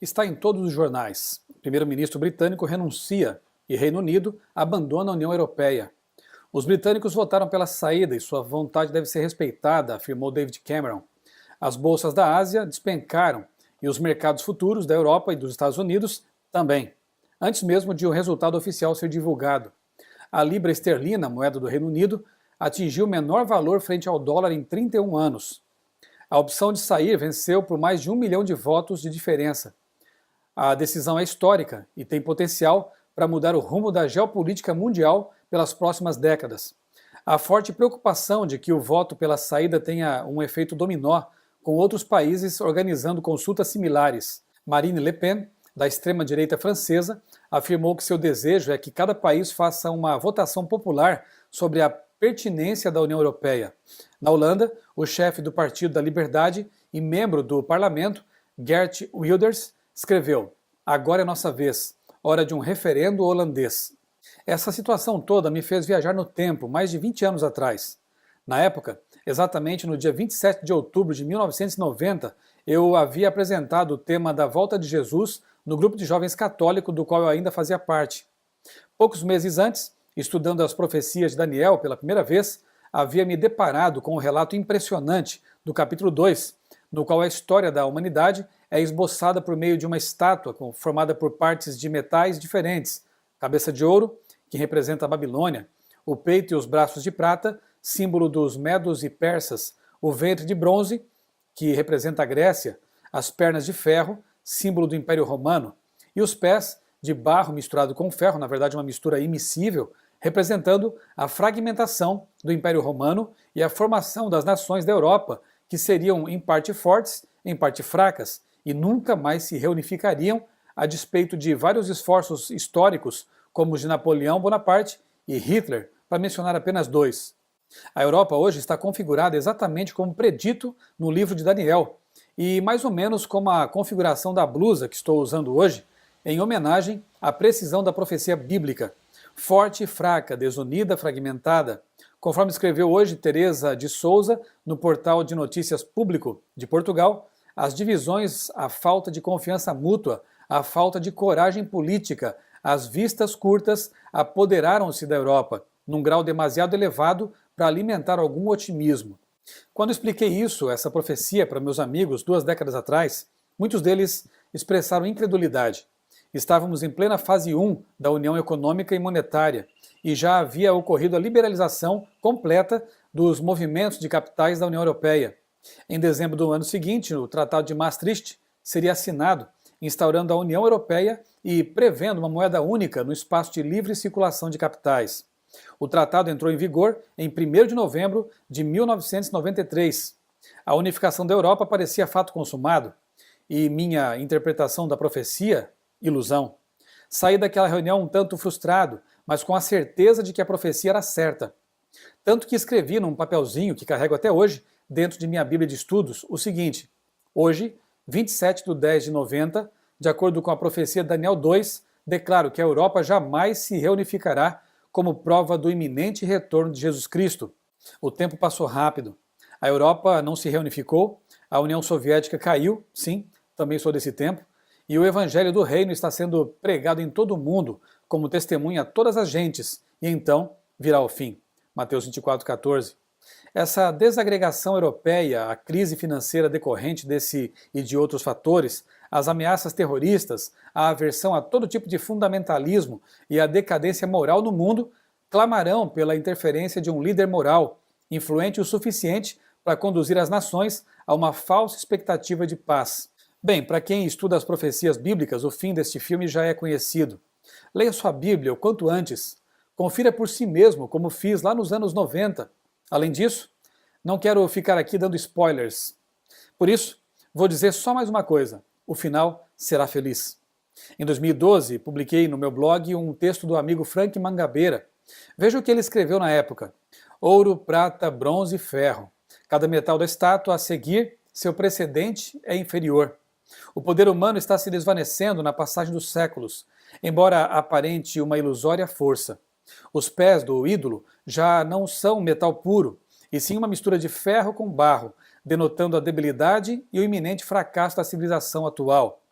Está em todos os jornais. O primeiro-ministro britânico renuncia e Reino Unido abandona a União Europeia. Os britânicos votaram pela saída e sua vontade deve ser respeitada, afirmou David Cameron. As bolsas da Ásia despencaram e os mercados futuros da Europa e dos Estados Unidos também, antes mesmo de o resultado oficial ser divulgado. A libra esterlina, moeda do Reino Unido, atingiu o menor valor frente ao dólar em 31 anos. A opção de sair venceu por mais de 1 milhão de votos de diferença. A decisão é histórica e tem potencial para mudar o rumo da geopolítica mundial pelas próximas décadas. Há forte preocupação de que o voto pela saída tenha um efeito dominó, com outros países organizando consultas similares. Marine Le Pen, da extrema-direita francesa, afirmou que seu desejo é que cada país faça uma votação popular sobre a pertinência da União Europeia. Na Holanda, o chefe do Partido da Liberdade e membro do parlamento, Geert Wilders, escreveu: "Agora é nossa vez, hora de um referendo holandês." Essa situação toda me fez viajar no tempo, mais de 20 anos atrás. Na época, exatamente no dia 27 de outubro de 1990, eu havia apresentado o tema da volta de Jesus no grupo de jovens católico do qual eu ainda fazia parte. Poucos meses antes, estudando as profecias de Daniel pela primeira vez, havia me deparado com um relato impressionante do capítulo 2, no qual a história da humanidade é esboçada por meio de uma estátua formada por partes de metais diferentes: cabeça de ouro, que representa a Babilônia, o peito e os braços de prata, símbolo dos medos e persas, o ventre de bronze, que representa a Grécia, as pernas de ferro, símbolo do Império Romano, e os pés de barro misturado com ferro, na verdade uma mistura immiscível, representando a fragmentação do Império Romano e a formação das nações da Europa, que seriam em parte fortes, em parte fracas, e nunca mais se reunificariam, a despeito de vários esforços históricos, como os de Napoleão Bonaparte e Hitler, para mencionar apenas dois. A Europa hoje está configurada exatamente como predito no livro de Daniel, e mais ou menos como a configuração da blusa que estou usando hoje, em homenagem à precisão da profecia bíblica: forte e fraca, desunida, fragmentada. Conforme escreveu hoje Teresa de Souza no portal de notícias Público de Portugal, as divisões, a falta de confiança mútua, a falta de coragem política, as vistas curtas apoderaram-se da Europa, num grau demasiado elevado para alimentar algum otimismo. Quando expliquei essa profecia para meus amigos 2 décadas atrás, muitos deles expressaram incredulidade. Estávamos em plena fase 1 da União Econômica e Monetária e já havia ocorrido a liberalização completa dos movimentos de capitais da União Europeia. Em dezembro do ano seguinte, o Tratado de Maastricht seria assinado, instaurando a União Europeia e prevendo uma moeda única no espaço de livre circulação de capitais. O tratado entrou em vigor em 1º de novembro de 1993. A unificação da Europa parecia fato consumado, e minha interpretação da profecia, ilusão. Saí daquela reunião um tanto frustrado, mas com a certeza de que a profecia era certa. Tanto que escrevi num papelzinho que carrego até hoje, dentro de minha Bíblia de Estudos, o seguinte: hoje, 27 de 10 de 90, de acordo com a profecia de Daniel 2, declaro que a Europa jamais se reunificará como prova do iminente retorno de Jesus Cristo. O tempo passou rápido. A Europa não se reunificou, a União Soviética caiu, sim, também sou desse tempo, e o Evangelho do Reino está sendo pregado em todo o mundo, como testemunha a todas as gentes, e então virá o fim. Mateus 24,14. Essa desagregação europeia, a crise financeira decorrente desse e de outros fatores, as ameaças terroristas, a aversão a todo tipo de fundamentalismo e a decadência moral no mundo clamarão pela interferência de um líder moral, influente o suficiente para conduzir as nações a uma falsa expectativa de paz. Bem, para quem estuda as profecias bíblicas, o fim deste filme já é conhecido. Leia sua Bíblia o quanto antes. Confira por si mesmo, como fiz lá nos anos 90. Além disso, não quero ficar aqui dando spoilers. Por isso, vou dizer só mais uma coisa: o final será feliz. Em 2012, publiquei no meu blog um texto do amigo Frank Mangabeira. Veja o que ele escreveu na época: ouro, prata, bronze e ferro. Cada metal da estátua a seguir, seu precedente é inferior. O poder humano está se desvanecendo na passagem dos séculos, embora aparente uma ilusória força. Os pés do ídolo já não são metal puro, e sim uma mistura de ferro com barro, denotando a debilidade e o iminente fracasso da civilização atual.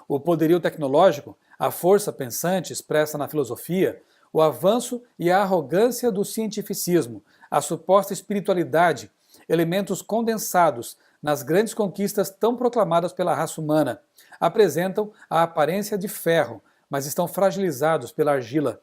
O poderio tecnológico, a força pensante expressa na filosofia, o avanço e a arrogância do cientificismo, a suposta espiritualidade, elementos condensados nas grandes conquistas tão proclamadas pela raça humana, apresentam a aparência de ferro, mas estão fragilizados pela argila.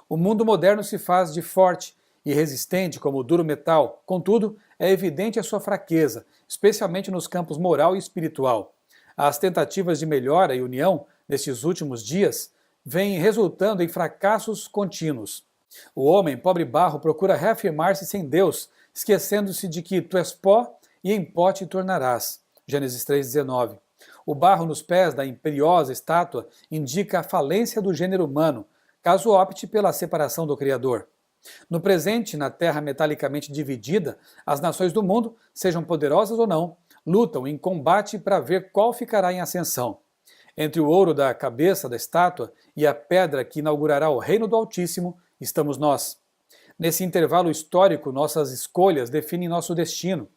O mundo moderno se faz de forte e resistente como o duro metal, contudo, é evidente a sua fraqueza, especialmente nos campos moral e espiritual. As tentativas de melhora e união nestes últimos dias vêm resultando em fracassos contínuos. O homem, pobre barro, procura reafirmar-se sem Deus, esquecendo-se de que tu és pó e em pó te tornarás. Gênesis 3,19. O barro nos pés da imperiosa estátua indica a falência do gênero humano, caso opte pela separação do Criador. No presente, na terra metalicamente dividida, as nações do mundo, sejam poderosas ou não, lutam em combate para ver qual ficará em ascensão. Entre o ouro da cabeça da estátua e a pedra que inaugurará o reino do Altíssimo, estamos nós. Nesse intervalo histórico, nossas escolhas definem nosso destino.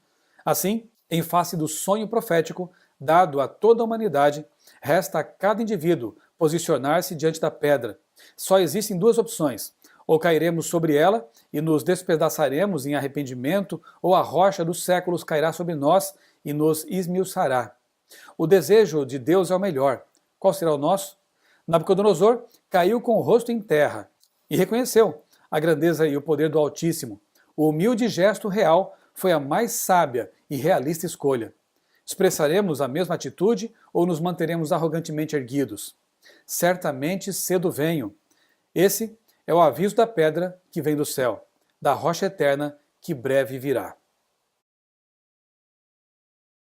Assim, em face do sonho profético dado a toda a humanidade, resta a cada indivíduo posicionar-se diante da pedra. Só existem duas opções: ou cairemos sobre ela e nos despedaçaremos em arrependimento, ou a rocha dos séculos cairá sobre nós e nos esmiuçará. O desejo de Deus é o melhor. Qual será o nosso? Nabucodonosor caiu com o rosto em terra e reconheceu a grandeza e o poder do Altíssimo. O humilde gesto real foi a mais sábia e realista escolha. Expressaremos a mesma atitude ou nos manteremos arrogantemente erguidos? Certamente cedo venho. Esse é o aviso da pedra que vem do céu, da rocha eterna que breve virá.